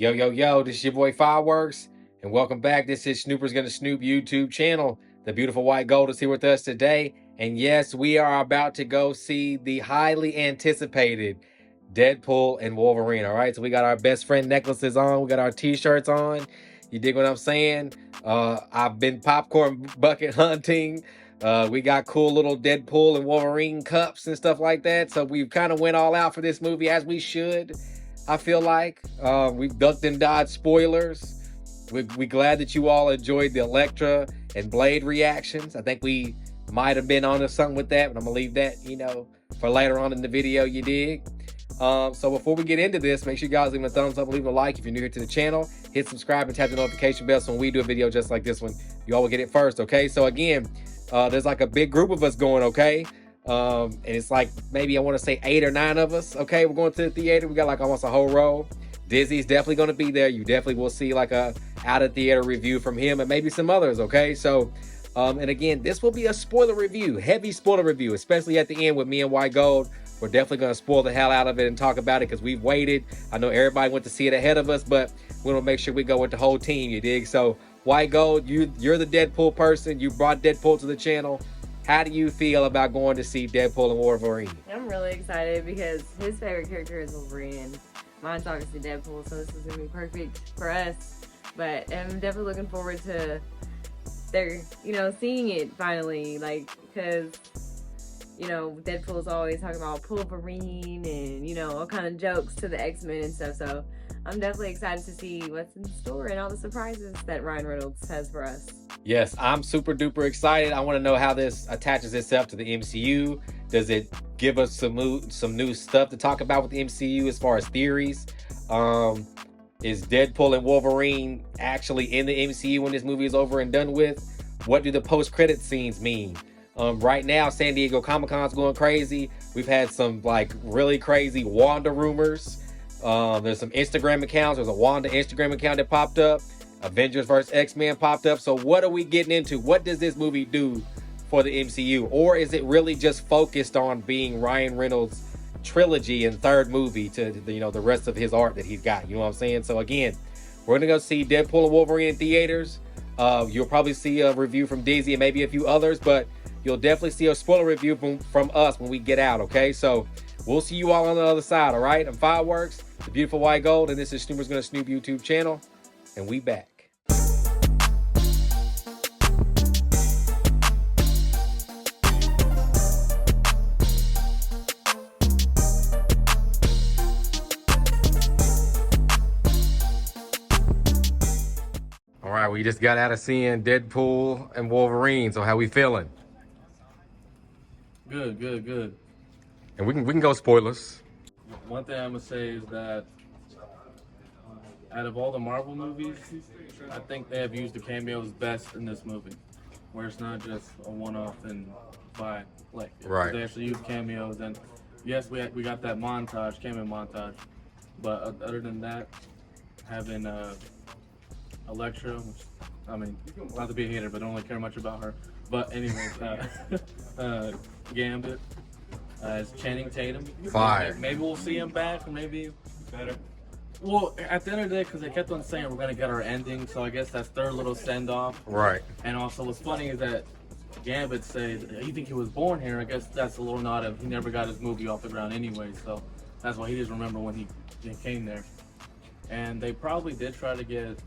Yo, yo, yo, this is your boy Fireworks, and welcome back. This is Snooper's Gonna Snoop YouTube channel. The beautiful white gold is here with us today. And yes, we are about to go see the highly anticipated Deadpool and Wolverine. All right, so we got our best friend necklaces on, we got our t-shirts on. You dig what I'm saying? I've been popcorn bucket hunting. We got cool little Deadpool and Wolverine cups and stuff like that. So we've kind of went all out for this movie, as we should. I feel like we've ducked and dodged spoilers. We glad that you all enjoyed the Elektra and Blade reactions. I think we might have been onto something with that, but I'm gonna leave that, for later on in the video. You dig? So before we get into this, make sure you guys leave a thumbs up, leave a like if you're new here to the channel. Hit subscribe and tap the notification bell so when we do a video just like this one, you all will get it first. Okay? So again, there's like a big group of us going. Okay. And it's like maybe I want to say 8 or 9 of us. Okay, we're going to the theater. We got like almost a whole row. Dizzy's definitely going to be there. You definitely will see like a out of theater review from him and maybe some others. Okay, so and again, this will be a spoiler review, heavy spoiler review, especially at the end with me and White Gold. We're definitely going to spoil the hell out of it and talk about it because we've waited. I know everybody went to see it ahead of us, but we want to make sure we go with the whole team. You dig? So White Gold, you're the Deadpool person. You brought Deadpool to the channel. How do you feel about going to see Deadpool and Wolverine? I'm really excited because his favorite character is Wolverine and mine's obviously Deadpool, so this is going to be perfect for us. But I'm definitely looking forward to seeing it finally, because, Deadpool's always talking about Wolverine and, all kind of jokes to the X-Men and stuff, so I'm definitely excited to see what's in store and all the surprises that Ryan Reynolds has for us. Yes, I'm super duper excited. I want to know how this attaches itself to the MCU. Does it give us some new stuff to talk about with the MCU as far as theories? Is Deadpool and Wolverine actually in the MCU when this movie is over and done with? What do the post-credit scenes mean? Right now, San Diego Comic-Con's going crazy. We've had some really crazy Wanda rumors. There's some Instagram accounts. There's a Wanda Instagram account that popped up. Avengers vs. X-Men popped up. So what are we getting into? What does this movie do for the MCU? Or is it really just focused on being Ryan Reynolds' trilogy and third movie to the rest of his art that he's got? You know what I'm saying? So again, we're gonna go see Deadpool and Wolverine in theaters. You'll probably see a review from Dizzy and maybe a few others, but you'll definitely see a spoiler review from us when we get out. Okay, so we'll see you all on the other side. All right, I'm Fireworks, the beautiful white gold, and this is Snooper's Gonna Snoop YouTube channel, and we back. All right, we just got out of seeing Deadpool and Wolverine. So how we feeling? Good. And we can go spoilers. One thing I'm gonna say is that out of all the Marvel movies, I think they have used the cameos best in this movie, where it's not just a one-off and bye. Right. They actually use cameos, and yes, we got that cameo montage, but other than that, having Elektra, which, I mean, not to be a hater, but I don't really care much about her. But anyways, Gambit as Channing Tatum. Fire. Maybe we'll see him back, or maybe better. Well, at the end of the day, because they kept on saying we're gonna get our ending, so I guess that's their little send off. Right. And also, what's funny is that Gambit said, "You think he was born here?" I guess that's a little nod of he never got his movie off the ground anyway, so that's why he doesn't remember when he came there. And they probably did try to get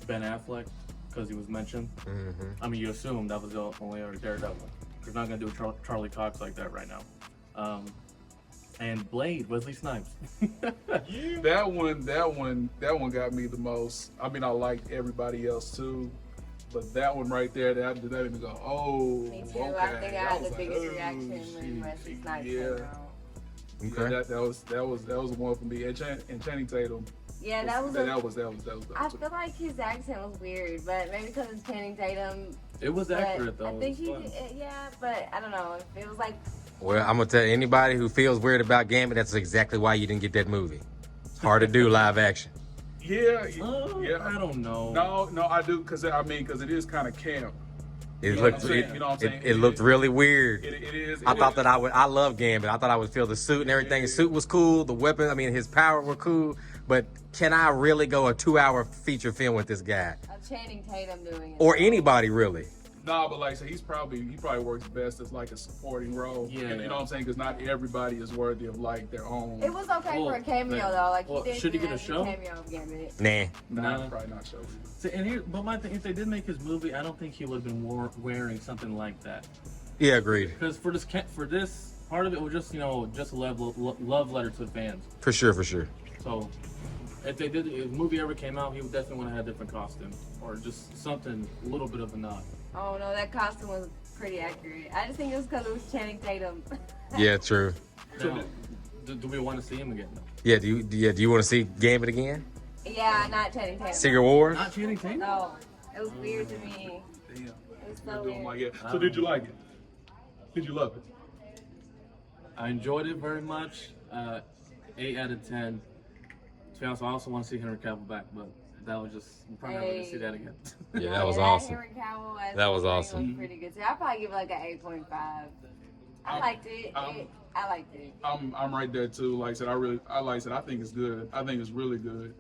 Ben Affleck because he was mentioned. Mm-hmm. I mean, you assume that was the only other Daredevil. They're not gonna do Charlie Cox like that right now. And Blade, Wesley Snipes. That one got me the most. I mean, I liked everybody else too, but that one right there, that made me go, oh, Me too. okay. I think I had the was biggest like, reaction oh, when Wesley Snipes yeah. came out. Okay. Yeah, that was one for me. And Channing Tatum. Yeah, that was. That was. I feel like his accent was weird, but maybe because it's Channing Tatum. It was But accurate though. I think It was fun. yeah, but I don't know. It was like, Well, I'm gonna tell anybody who feels weird about Gambit, that's exactly why you didn't get that movie. It's hard to do live action. Yeah, I don't know. No, I do because it is kind of camp. It You know looked, what I'm saying? You know what I'm saying? it looked really weird. It is. I thought that I love Gambit. I thought I would feel the suit and everything. The suit was cool. The weapon, I mean, his power were cool. but can I really go a 2-hour feature film with this guy Channing Tatum doing it. or anybody really? Nah, but like I said, he probably works best as like a supporting role. Yeah, And you know what I'm saying? Because not everybody is worthy of like their own. It was okay for a cameo Well, though. Like well, he did. should he get a as show? Cameo of Gambit. Nah. Nah, probably not show. See, and here, but my thing, if they did make his movie, I don't think he would have been wearing something like that. Yeah, agreed. Because for this part of it was just just a love letter to the fans. For sure, for sure. So if the movie ever came out, he would definitely want to have a different costume or just something, a little bit of a nod. Oh no, that costume was pretty accurate. I just think it was because it was Channing Tatum. Yeah, true. Now, do we want to see him again? Though? Yeah, do you want to see Gambit again? Yeah, not Channing Tatum. Secret Wars? Not Channing Tatum. No, it was weird to me. Damn. It was so I don't like weird. it. So did you like it? Did you love it? I enjoyed it very much. 8 out of 10. To be honest, I also want to see Henry Cavill back, but that was just, I'm probably not going to see that again. Yeah, that was Yeah, awesome. Henry Cavill as That was Wolverine awesome. Was pretty good too. I'd probably give it like an 8.5. I liked it. I liked it. I'm right there too. Like I said, I think it's good. I think it's really good.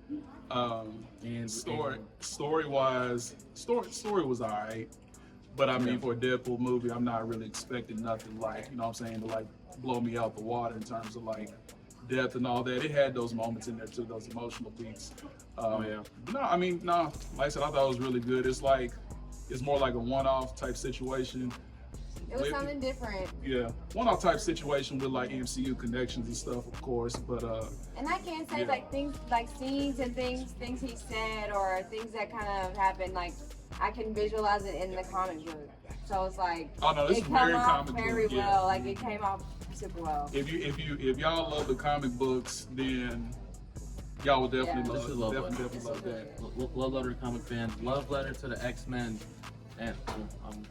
And Story wise, story was alright. But I mean, for a Deadpool movie, I'm not really expecting nothing like, you know what I'm saying, to like blow me out the water in terms of like depth and all that. It had those moments in there too, those emotional beats. No, I mean, no. Like I said, I thought it was really good. It's more like a one-off type situation. It was something different. Yeah, one-off type situation with like MCU connections and stuff, of course. But And I can't say Yeah. like things like scenes and things he said or things that kind of happened. Like I can visualize it in the comic book. So it's like oh no, this it is came very off comic very book. well. Like it came off super well. If y'all love the comic books, then y'all will definitely This is love letter. definitely love that. Love letter to comic fans. Love letter to the X-Men. And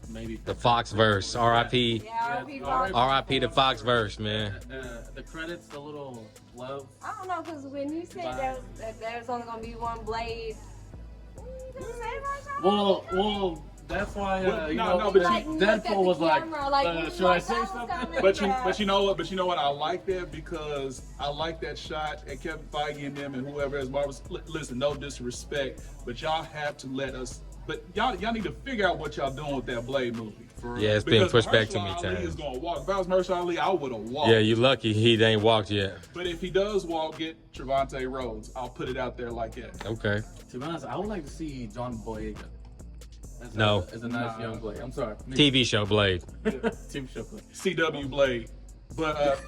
maybe The Foxverse, R.I.P. Yeah, Yeah, people. alright. R.I.P. the Foxverse, man. the credits, the little love. I don't know, because when you said that there's only gonna be one blade, you didn't say much. Well, that's why but Like, look at Deadpool the was like, camera, like, should I like, say that was something? coming But you know what? I like that because I like that shot at Kevin Feige and them and whoever is Marvel. Listen, no disrespect, but y'all have to let us. But y'all need to figure out what y'all doing with that Blade movie. For Yeah, it's been because pushed back too Mahershala many Ali times. is gonna walk. If I was Mahershala Ali, I would have walked. Yeah, you lucky he ain't walked yet. But if he does walk, get Trevante Rhodes. I'll put it out there like that. Okay. To be honest, I would like to see John Boyega. No. As a nice young Blade. I'm sorry. TV show Blade. TV show Blade. CW Blade. But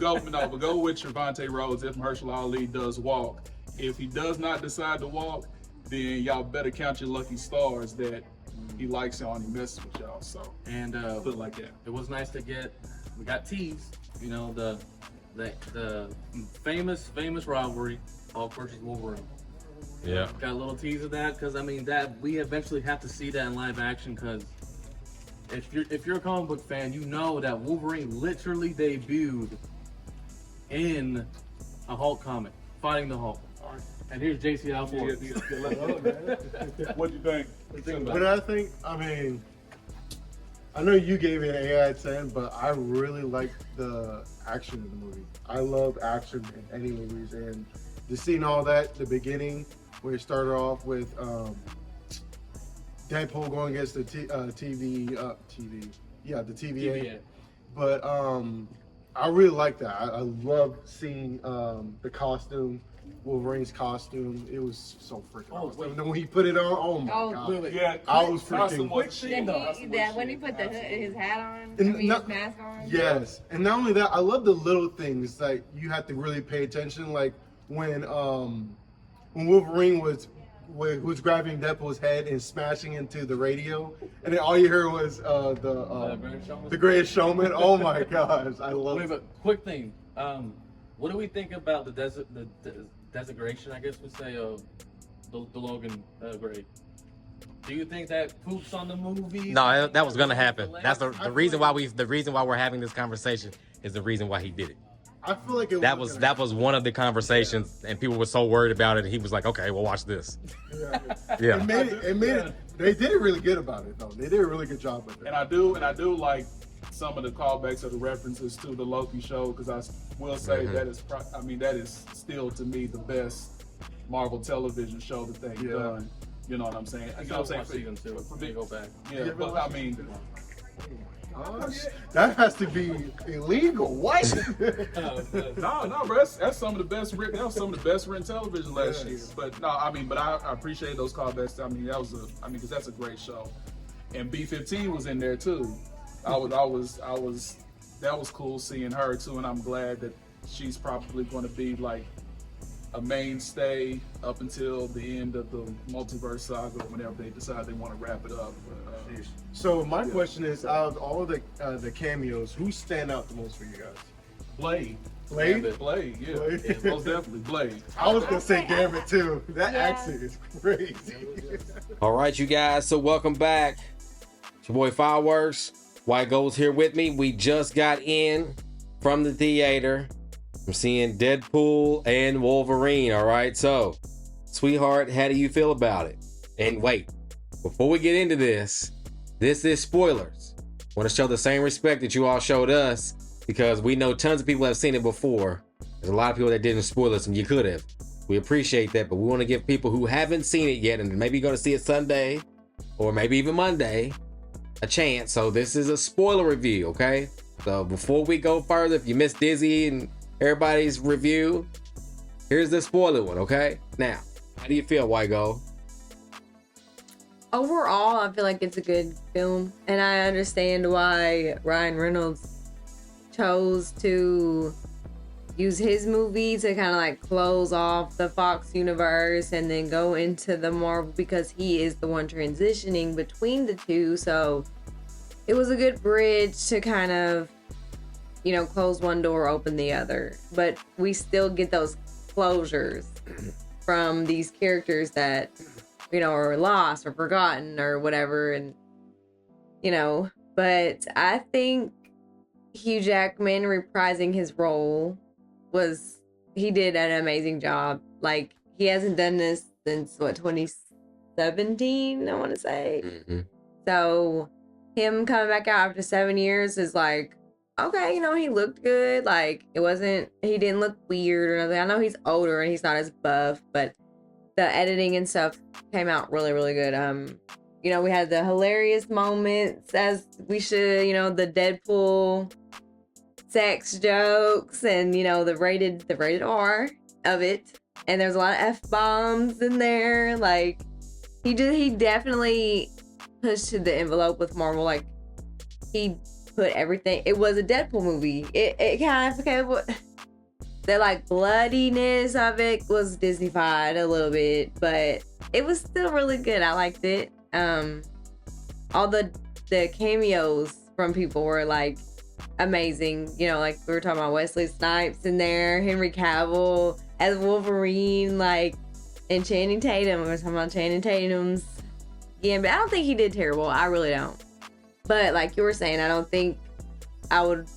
go with Trevante Rhodes if Mahershala Ali does walk. If he does not decide to walk, then y'all better count your lucky stars that he likes y'all and he messes with y'all. So And put it like that. it was nice to we got teased, the famous rivalry, Hulk versus Wolverine. Yeah. Got a little tease of that because that we eventually have to see that in live action because if you're a comic book fan, you know that Wolverine literally debuted in a Hulk comic, fighting the Hulk. And here's JC Alford. What do you think? What I think, I know you gave it an 8 out of 10, but I really like the action in the movie. I love action in any movies, and just seeing all that, the beginning, where it started off with Deadpool going against the TVA. But I really like that. I love seeing the costume. Wolverine's costume, it was so freaking awesome. And then when he put it on, oh my god. Yeah, I was Carson freaking- was shit, though. When he put his hat on, And his not- mask on. Yes, and not only that, I love the little things that you have to really pay attention. Like when Wolverine was grabbing Deadpool's head and smashing into the radio, and then all you heard was the Greatest Showman. Oh my gosh, I love Wait, it. but quick thing. What do we think about the desecration, I guess we'd say, of the Logan grade? Do you think that poops on the movie? No, that was gonna happen. That's the reason why we're having this conversation is the reason why he did it. I feel like it That was one of the conversations, and people were so worried about it. And he was like, "Okay, well, watch this." Yeah. It made it. They did it really good about it, though. They did a really good job with it. And I do like some of the callbacks or the references to the Loki show because I will say that is still to me the best Marvel television show that they've done. You know what I'm saying? I You know what I'm watch saying? season 2. Let me go back. Yeah, but I mean, That has to be illegal. What? no, bro. That's some of the best written. That was some of the best written television last year. But no, I mean, but I appreciate those callbacks. I mean, because that's a great show. And B-15 was in there too. That was cool seeing her too, and I'm glad that she's probably going to be like a mainstay up until the end of the multiverse saga, whenever they decide they want to wrap it up. But, So my question is, out of all of the cameos, who stand out the most for you guys? Blade. Blade? Blade, yeah. Blade? Yeah, most definitely Blade. I was gonna say Gambit too. That Yeah. accent is crazy. All right, you guys. So welcome back. It's your boy Fireworks. White Gold's here with me. We just got in from the theater. I'm seeing Deadpool and Wolverine. All right. So, sweetheart, how do you feel about it? And wait, before we get into this is spoilers. Want to show the same respect that you all showed us, because we know tons of people have seen it before. There's a lot of people that didn't spoil us, and you could have. We appreciate that, but we want to give people who haven't seen it yet and maybe going to see it Sunday or maybe even Monday a chance. So this is a spoiler review, okay? So before we go further, if you missed Dizzy and everybody's review, here's the spoiler one, okay? Now, how do you feel, White Gold? Overall, I feel like it's a good film, and I understand why Ryan Reynolds chose to use his movie to kind of like close off the Fox universe and then go into the Marvel, because he is the one transitioning between the two. So it was a good bridge to kind of, you know, close one door, open the other, but we still get those closures from these characters that, you know, are lost or forgotten or whatever. And, you know, but I think Hugh Jackman reprising his role he did an amazing job. Like, he hasn't done this since 2017, I want to say. Mm-hmm. So him coming back out after 7 years is like, okay, you know, he looked good. Like, he didn't look weird or nothing. I know he's older and he's not as buff, but the editing and stuff came out really, really good. You know, we had the hilarious moments, as we should, you know, the Deadpool sex jokes and, you know, the rated R of it. And there's a lot of F-bombs in there. Like, he definitely pushed to the envelope with Marvel. Like, he put everything. It was a Deadpool movie. It kind of, okay, the like bloodiness of it was Disney-fied a little bit, but it was still really good. I liked it. All the cameos from people were like amazing. You know, like we were talking about Wesley Snipes in there, Henry Cavill as Wolverine, like, and Channing Tatum. We were talking about Channing Tatum's Gambit. I don't think he did terrible. I really don't. But like you were saying, I don't think I would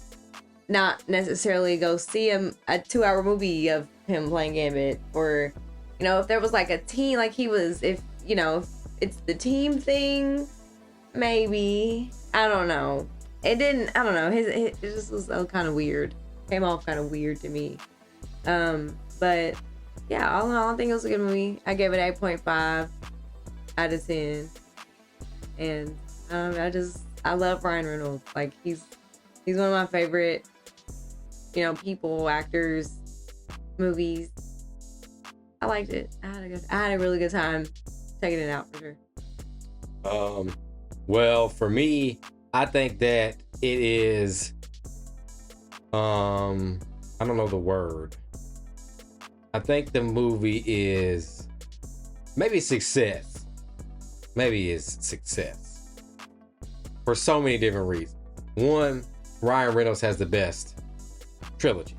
not necessarily go see a 2-hour movie of him playing Gambit. Or, you know, if there was like a team, like he was, if, you know, if it's the team thing, maybe. I don't know. It didn't, I don't know. It just was kind of weird. Came off kind of weird to me. But yeah, all in all, I think it was a good movie. I gave it 8.5 out of 10. And I love Ryan Reynolds. Like, he's one of my favorite, you know, people, actors, movies. I liked it. I had a really good time checking it out, for sure. Well, for me, I think that it is, I don't know the word. I think the movie is maybe success. Maybe it's success for so many different reasons. One, Ryan Reynolds has the best trilogy.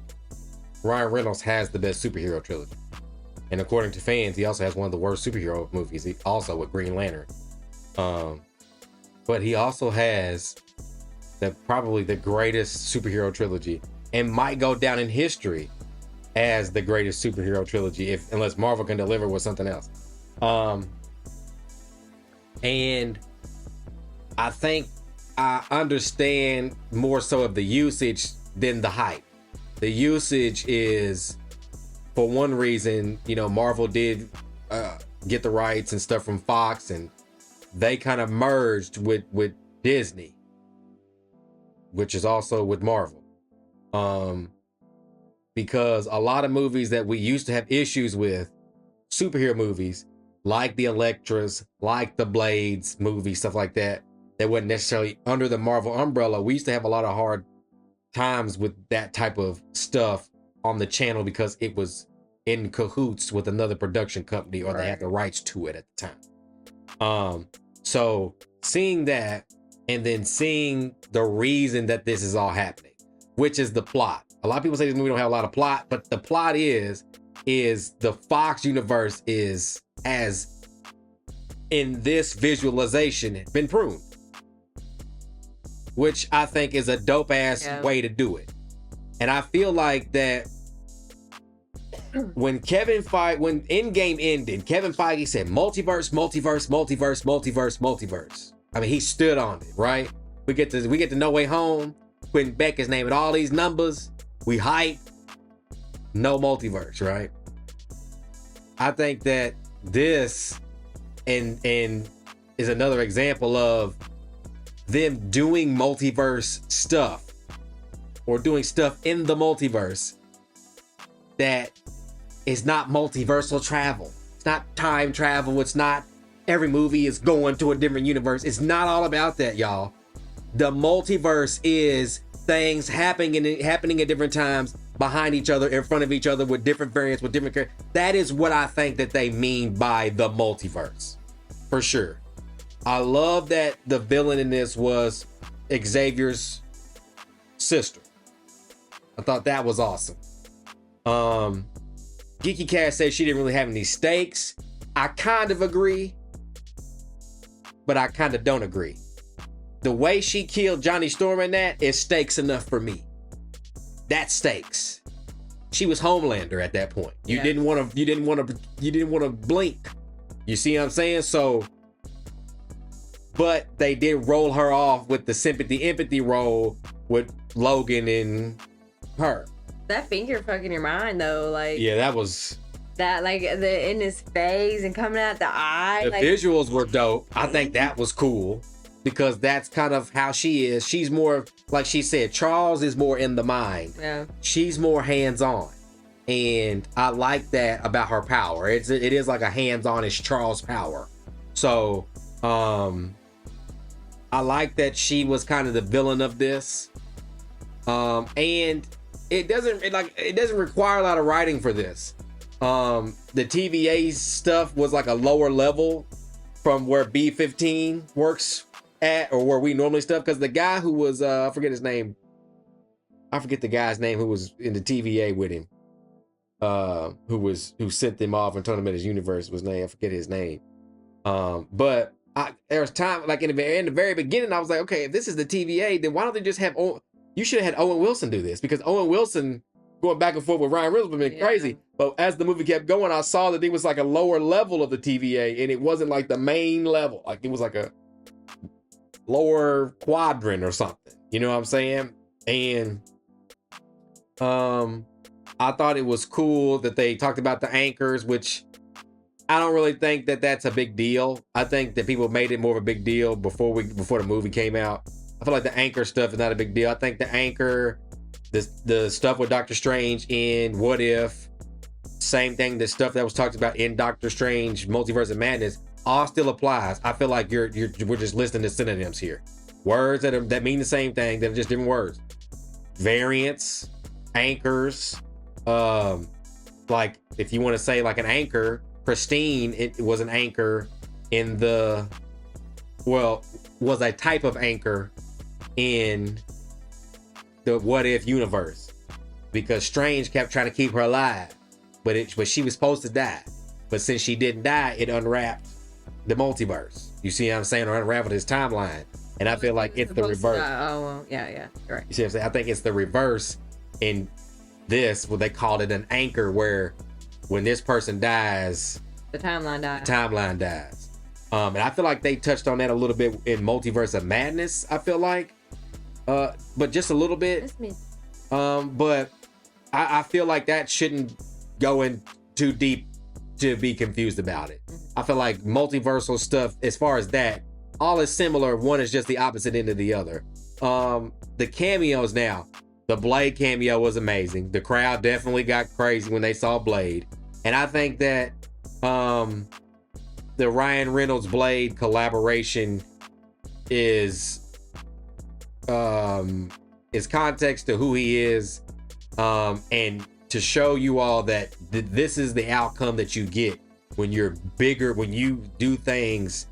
Ryan Reynolds has the best superhero trilogy. And according to fans, he also has one of the worst superhero movies, also with Green Lantern. But he also has probably the greatest superhero trilogy, and might go down in history as the greatest superhero trilogy, unless Marvel can deliver with something else. And I think I understand more so of the usage than the hype. The usage is for one reason, you know, Marvel did get the rights and stuff from Fox, and they kind of merged with Disney, which is also with Marvel. Because a lot of movies that we used to have issues with, superhero movies, like the Electras, like the Blades movies, stuff like that, that wasn't necessarily under the Marvel umbrella, we used to have a lot of hard times with that type of stuff on the channel because it was in cahoots with another production company, or they had the rights to it at the time. So seeing that, and then seeing the reason that this is all happening, which is the plot. A lot of people say this movie don't have a lot of plot, but the plot is the Fox universe has in this visualization been pruned, which I think is a dope ass way to do it. And I feel like that when Endgame ended, Kevin Feige said multiverse, multiverse, multiverse, multiverse, multiverse. I mean, he stood on it, right? We get to No Way Home. Quentin Beck is naming all these numbers. We hype. No multiverse, right? I think that this and is another example of them doing multiverse stuff, or doing stuff in the multiverse that is not multiversal travel. It's not time travel. It's not every movie is going to a different universe. It's not all about that, y'all. The multiverse is things happening at different times, behind each other, in front of each other, with different variants, with different characters. That is what I think that they mean by the multiverse, for sure. I love that the villain in this was Xavier's sister. I thought that was awesome. Geeky Cat says she didn't really have any stakes. I kind of agree, but I kind of don't agree. The way she killed Johnny Storm in that is stakes enough for me. That's stakes. She was Homelander at that point. You didn't want to blink. You see what I'm saying? So, but they did roll her off with the sympathy empathy role with Logan and her. That finger fucking your mind though, like that was that, like the in his face and coming out the eye. The visuals were dope. I think that was cool because that's kind of how she is. She's more, like she said, Charles is more in the mind. Yeah. She's more hands-on. And I like that about her power. It is like a hands-on-ish Charles power. So I like that she was kind of the villain of this. And it doesn't require a lot of writing for this. The TVA stuff was like a lower level from where B-15 works at, or where we normally stuff, because the guy who was I forget the guy's name who was in the TVA with him, who sent them off and turned him in his universe was named, I forget his name. But there was time, like in the very beginning, I was like, okay, if this is the TVA, then why don't they just have you should have had Owen Wilson do this, because Owen Wilson going back and forth with Ryan Reynolds would have been crazy. But as the movie kept going, I saw that it was like a lower level of the TVA, and it wasn't like the main level. Like it was like a lower quadrant or something. You know what I'm saying? And I thought it was cool that they talked about the anchors, which I don't really think that that's a big deal. I think that people made it more of a big deal before the movie came out. I feel like the anchor stuff is not a big deal. I think the anchor, the stuff with Doctor Strange in What If, same thing, the stuff that was talked about in Doctor Strange Multiverse of Madness, all still applies. I feel like we're just listening to synonyms here. Words that mean the same thing, that are just different words. Variants, anchors, like if you want to say like an anchor, Pristine, it was an anchor in was a type of anchor in the What If universe, because Strange kept trying to keep her alive, but she was supposed to die. But since she didn't die, it unwrapped the multiverse. You see what I'm saying? Or unraveled his timeline. And I feel like it's the reverse. Yeah, right. You see what I'm saying? I think it's the reverse in this, what they called it an anchor, where when this person dies, the timeline dies. And I feel like they touched on that a little bit in Multiverse of Madness, I feel like. But just a little bit. But I feel like that shouldn't going too deep to be confused about it. I feel like multiversal stuff, as far as that, all is similar. One is just the opposite end of the other. The cameos now. The Blade cameo was amazing. The crowd definitely got crazy when they saw Blade. And I think that the Ryan Reynolds Blade collaboration is context to who he is, and to show you all that this is the outcome that you get when you're bigger, when you do things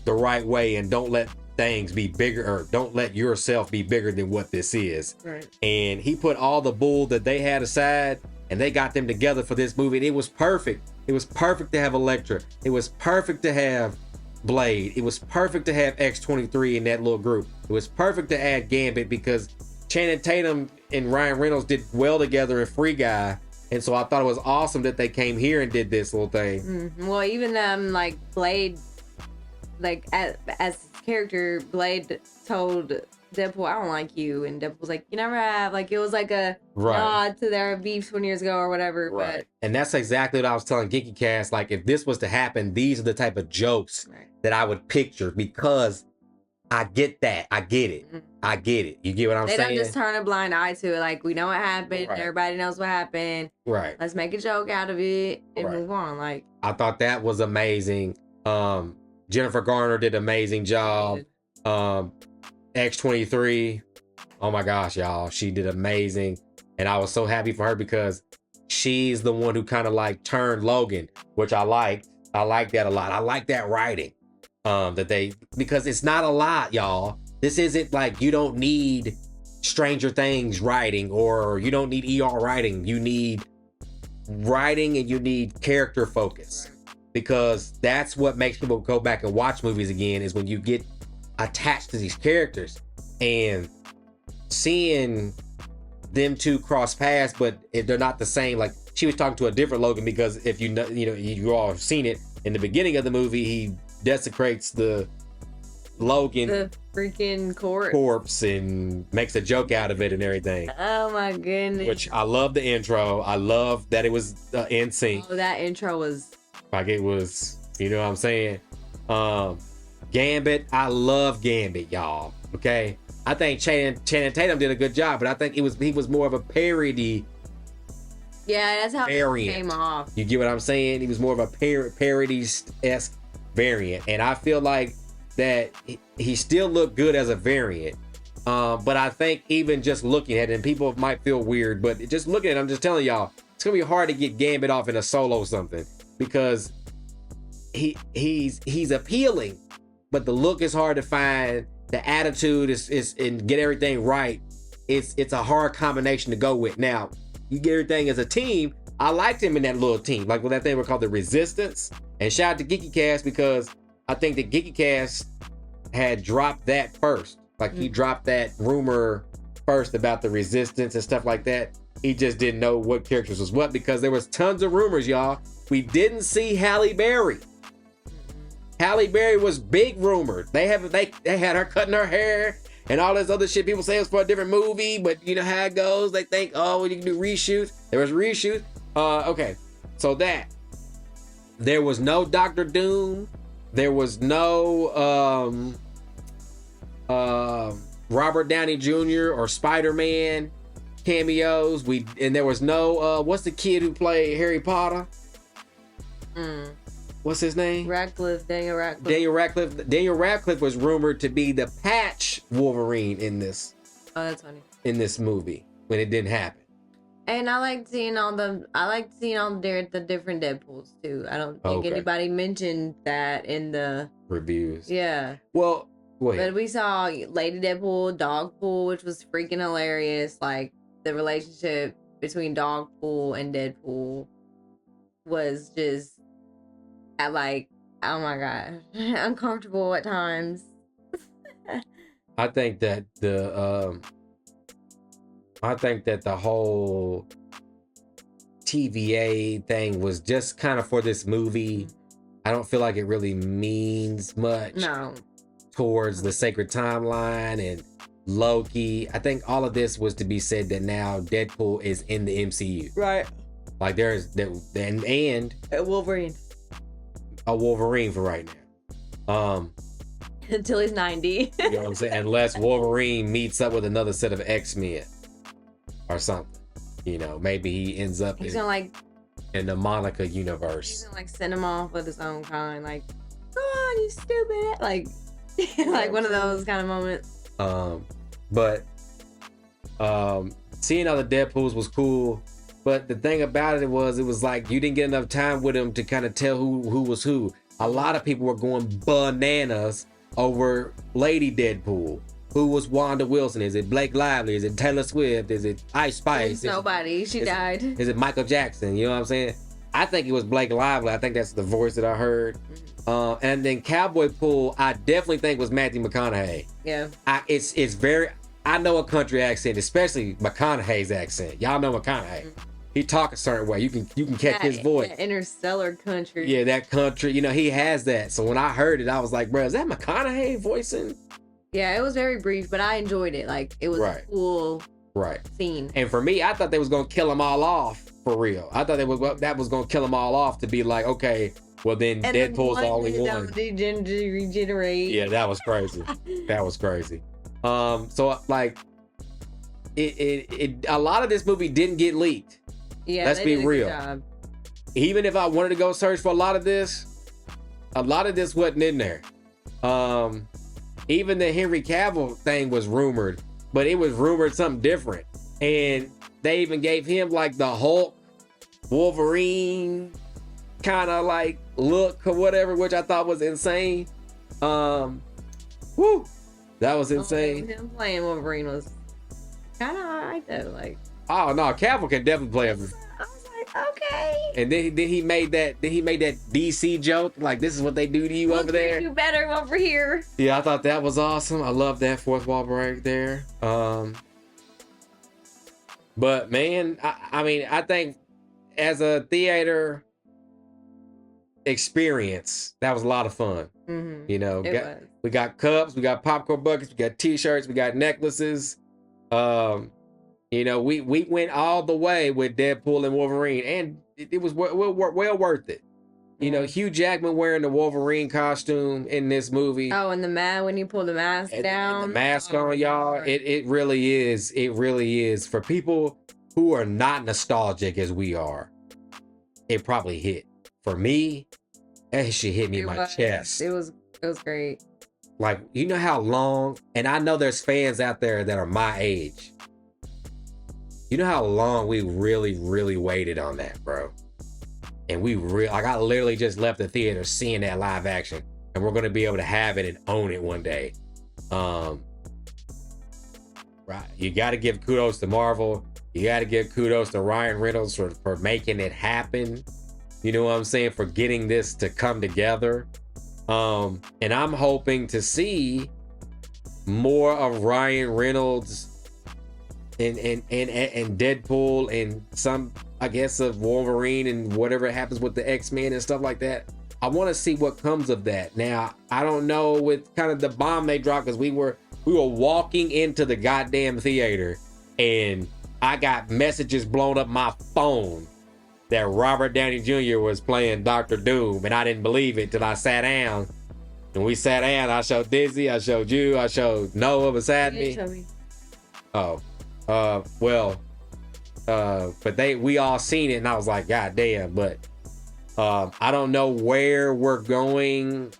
the right way and don't let things be bigger, or don't let yourself be bigger than what this is. Right. And he put all the bull that they had aside and they got them together for this movie. And it was perfect. It was perfect to have Elektra. It was perfect to have Blade. It was perfect to have X-23 in that little group. It was perfect to add Gambit because Channing Tatum and Ryan Reynolds did well together in Free Guy. And so I thought it was awesome that they came here and did this little thing. Well, even like Blade, like as character, Blade told Deadpool, "I don't like you," and Deadpool was like, "You never have." Like, it was like a nod to their beef 20 years ago or whatever. Right. But And that's exactly what I was telling Geeky Cast. Like, if this was to happen, these are the type of jokes that I would picture, because I get that. I get it. I get it. You get what I'm saying? They don't just turn a blind eye to it. Like, we know what happened. Right. Everybody knows what happened. Right. Let's make a joke out of it and move on. Like, I thought that was amazing. Jennifer Garner did an amazing job. X-23, oh my gosh, y'all, she did amazing. And I was so happy for her because she's the one who kind of like turned Logan, which I liked. I like that a lot. I like that writing. Because it's not a lot, y'all. This isn't like, you don't need Stranger Things writing, or you don't need ER writing. You need writing and you need character focus, because that's what makes people go back and watch movies again, is when you get attached to these characters and seeing them two cross paths, but they're not the same. Like, she was talking to a different Logan, because if you know, you all have seen it in the beginning of the movie, he desecrates the Logan, the freaking corpse, and makes a joke out of it and everything. Oh my goodness. Which I love the intro. I love that it was in sync. Oh, that intro was like, it was, you know what I'm saying? Gambit, I love Gambit, y'all. Okay, I think Channing Tatum did a good job, but I think he was more of a parody. Yeah, that's how variant. It came off. You get what I'm saying? He was more of a parody-esque variant, and I feel like that he still looked good as a variant. But I think even just looking at it, and people might feel weird, but just looking at it, I'm just telling y'all, it's gonna be hard to get Gambit off in a solo something, because he's appealing, but the look is hard to find. The attitude is and get everything right. It's a hard combination to go with. Now, you get everything as a team. I liked him in that little team, like when that thing was called the Resistance. And shout out to Geeky Cast, because I think that Geeky Cast had dropped that first. Like, he dropped that rumor first about the Resistance and stuff like that. He just didn't know what characters was what, because there was tons of rumors, y'all. We didn't see Halle Berry. Halle Berry was big rumored. They had her cutting her hair and all this other shit. People say it was for a different movie, but you know how it goes. They think, oh, you can do reshoots. There was reshoots. Okay, so that there was no Doctor Doom. There was no Robert Downey Jr. or Spider-Man cameos. And there was no what's the kid who played Harry Potter? What's his name? Daniel Radcliffe. Daniel Radcliffe was rumored to be the Patch Wolverine in this. Oh, that's funny. In this movie, when it didn't happen. And I like seeing all the different Deadpools too. I don't think anybody mentioned that in the reviews. Yeah. Well, go ahead. But we saw Lady Deadpool, Dogpool, which was freaking hilarious. Like, the relationship between Dogpool and Deadpool was just like, oh my god, uncomfortable at times. I think that the whole TVA thing was just kind of for this movie. I don't feel like it really means much towards the sacred timeline and Loki. I think all of this was to be said that now Deadpool is in the MCU. Right. Like there's and Wolverine. a Wolverine for right now. Until he's 90. You know what I'm saying? Unless Wolverine meets up with another set of X-Men or something. You know, maybe he ends up He's gonna like in the Monica he's universe. gonna like send him off with his own kind, like, go on, you stupid. Like like one of those kind of moments. But seeing other Deadpools was cool. But the thing about it was like you didn't get enough time with him to kind of tell who was who. A lot of people were going bananas over Lady Deadpool. Who was Wanda Wilson? Is it Blake Lively? Is it Taylor Swift? Is it Ice Spice? Nobody. She died. Is it Michael Jackson? You know what I'm saying? I think it was Blake Lively. I think that's the voice that I heard. And then Cowboy Pool, I definitely think was Matthew McConaughey. Yeah. It's very. I know a country accent, especially McConaughey's accent. Y'all know McConaughey. He talk a certain way. You can catch his voice. Interstellar country. Yeah, that country. You know, he has that. So when I heard it, I was like, bro, is that McConaughey voicing? Yeah, it was very brief, but I enjoyed it. Like, it was a cool scene. And for me, I thought they was gonna kill them all off for real. I thought that was gonna kill them all off to be like, okay, well then and Deadpool's the only one. Regenerate. Yeah, that was crazy. That was crazy. So like, it a lot of this movie didn't get leaked. Yeah, let's be real. Even if I wanted to go search for a lot of this wasn't in there. Even the Henry Cavill thing was rumored, but it was rumored something different. And they even gave him like the Hulk, Wolverine kind of like look or whatever, which I thought was insane. Woo, that was insane. Him playing Wolverine was kind of alright though. Like, oh no, Cavill can definitely play him. I was like, okay. And then he made that DC joke, like this is what they do to you over there. You better over here. Yeah, I thought that was awesome. I love that fourth wall break there. But man, I mean, I think as a theater experience, that was a lot of fun. Mm-hmm. You know, we got cups, we got popcorn buckets, we got t-shirts, we got necklaces. You know, we went all the way with Deadpool and Wolverine, and it was well worth it. You know, Hugh Jackman wearing the Wolverine costume in this movie. Oh, and the mask, when you pull the mask down. And the mask on, y'all. It really is. It really is. For people who are not nostalgic as we are, it probably hit. For me, that shit hit me in my chest. It was great. Like, you know how long, and I know there's fans out there that are my age. You know how long we really, really waited on that, bro. And like I literally just left the theater seeing that live action, and we're gonna be able to have it and own it one day. Right? You got to give kudos to Marvel. You got to give kudos to Ryan Reynolds for making it happen. You know what I'm saying? For getting this to come together. And I'm hoping to see more of Ryan Reynolds and Deadpool and some, I guess, of Wolverine and whatever happens with the X-Men and stuff like that. I want to see what comes of that. Now, I don't know with kind of the bomb they dropped, because we were walking into the goddamn theater and I got messages blown up my phone that Robert Downey Jr. was playing Dr. Doom, and I didn't believe it till I sat down. And we sat down, I showed Dizzy, I showed you, I showed Noah beside me. Show me. Oh, but we all seen it, and I was like, God damn. But I don't know where we're going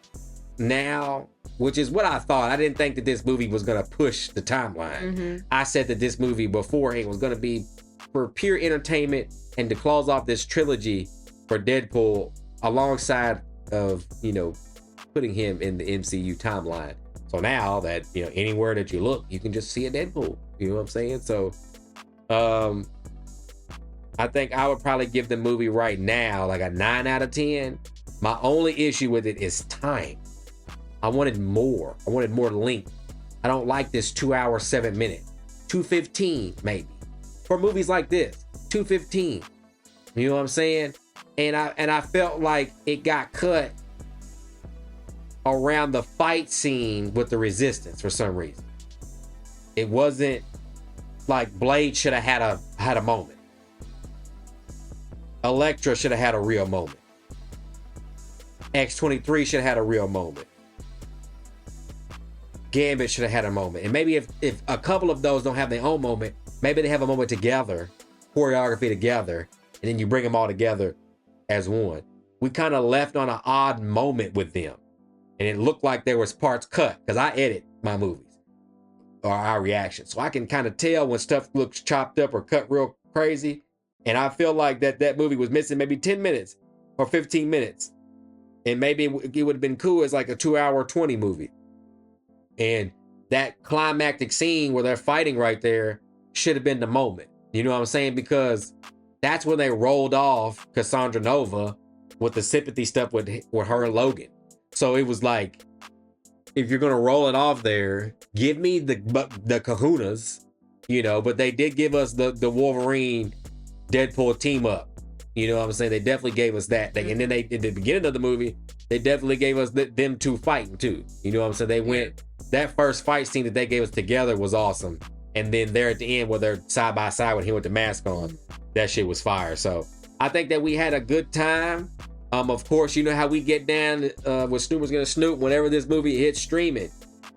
now, which is what I thought. I didn't think that this movie was gonna push the timeline. Mm-hmm. I said that this movie beforehand was gonna be for pure entertainment and to close off this trilogy for Deadpool, alongside of, you know, putting him in the MCU timeline. So now that, you know, anywhere that you look, you can just see a Deadpool. You know what I'm saying? So I think I would probably give the movie right now like a 9 out of 10. My only issue with it is time. I wanted more. I wanted more length. I don't like this 2 hour, 7 minute. 2:15 maybe. For movies like this, 2:15. You know what I'm saying? And I felt like it got cut around the fight scene with the Resistance for some reason. It wasn't like Blade should have had a moment. Elektra should have had a real moment. X-23 should have had a real moment. Gambit should have had a moment. And maybe if a couple of those don't have their own moment, maybe they have a moment together, choreography together, and then you bring them all together as one. We kind of left on an odd moment with them. And it looked like there was parts cut, because I edit my movies or our reactions. So I can kind of tell when stuff looks chopped up or cut real crazy. And I feel like that movie was missing maybe 10 minutes or 15 minutes. And maybe it would have been cool as like a 2-hour 20 movie. And that climactic scene where they're fighting right there should have been the moment. You know what I'm saying? Because that's when they rolled off Cassandra Nova with the sympathy stuff with her and Logan. So it was like, if you're gonna roll it off there, give me the kahunas, you know. But they did give us the Wolverine Deadpool team up. You know what I'm saying? They definitely gave us that. And then at the beginning of the movie, they definitely gave us them two fighting too. You know what I'm saying? They went, that first fight scene that they gave us together was awesome. And then there at the end where they're side by side with him with the mask on, that shit was fire. So I think that we had a good time. Of course, you know how we get down with Snoopers Gonna Snoop. Whenever this movie hits streaming,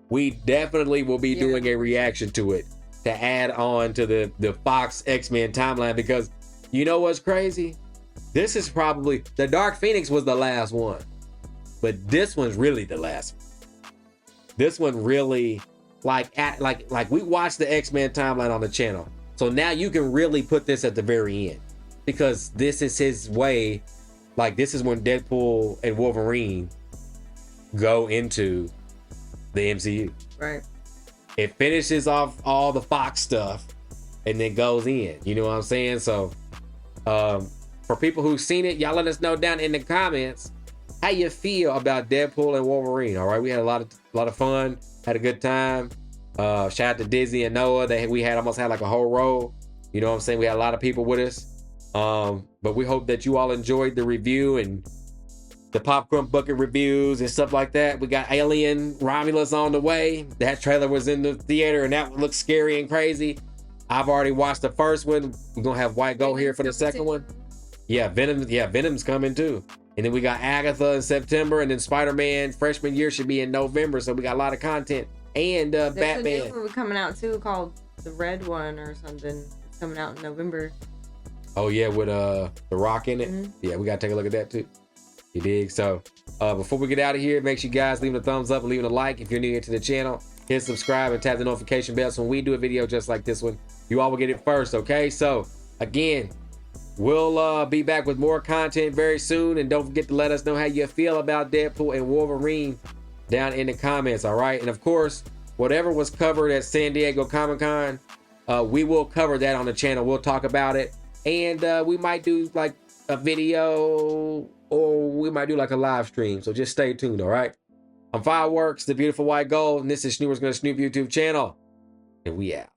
we definitely will be doing a reaction to it to add on to the Fox X-Men timeline. Because you know what's crazy? This is probably, the Dark Phoenix was the last one, but this one's really the last one. This one really, like we watched the X-Men timeline on the channel. So now you can really put this at the very end, because this is his way. Like, this is when Deadpool and Wolverine go into the MCU. Right. It finishes off all the Fox stuff and then goes in. You know what I'm saying? So, for people who've seen it, y'all let us know down in the comments how you feel about Deadpool and Wolverine. All right, we had a lot of fun, had a good time. Shout out to Dizzy and Noah. We almost had like a whole row. You know what I'm saying? We had a lot of people with us. But we hope that you all enjoyed the review and the popcorn bucket reviews and stuff like that. We got Alien Romulus on the way. That trailer was in the theater and that one looks scary and crazy. I've already watched the first one. We're gonna have White Gold here for the second one. Yeah, Venom's coming too. And then we got Agatha in September, and then Spider-Man freshman year should be in November. So we got a lot of content. And There's Batman. a new movie coming out too called The Red One or something. It's coming out in November. Oh yeah, with The Rock in it. Mm-hmm. Yeah, we gotta take a look at that too. You dig? So before we get out of here, make sure you guys leaving a thumbs up and leaving a like. If you're new to the channel, hit subscribe and tap the notification bell so when we do a video just like this one, you all will get it first. Okay, so again, we'll be back with more content very soon, and don't forget to let us know how you feel about Deadpool and Wolverine down in the comments. All right, and of course, whatever was covered at San Diego Comic-Con, we will cover that on the channel. We'll talk about it. And we might do like a video, or we might do like a live stream. So just stay tuned, all right? I'm Fireworks, the beautiful white gold, and this is Snoopers Gonna Snoop YouTube channel. And we out.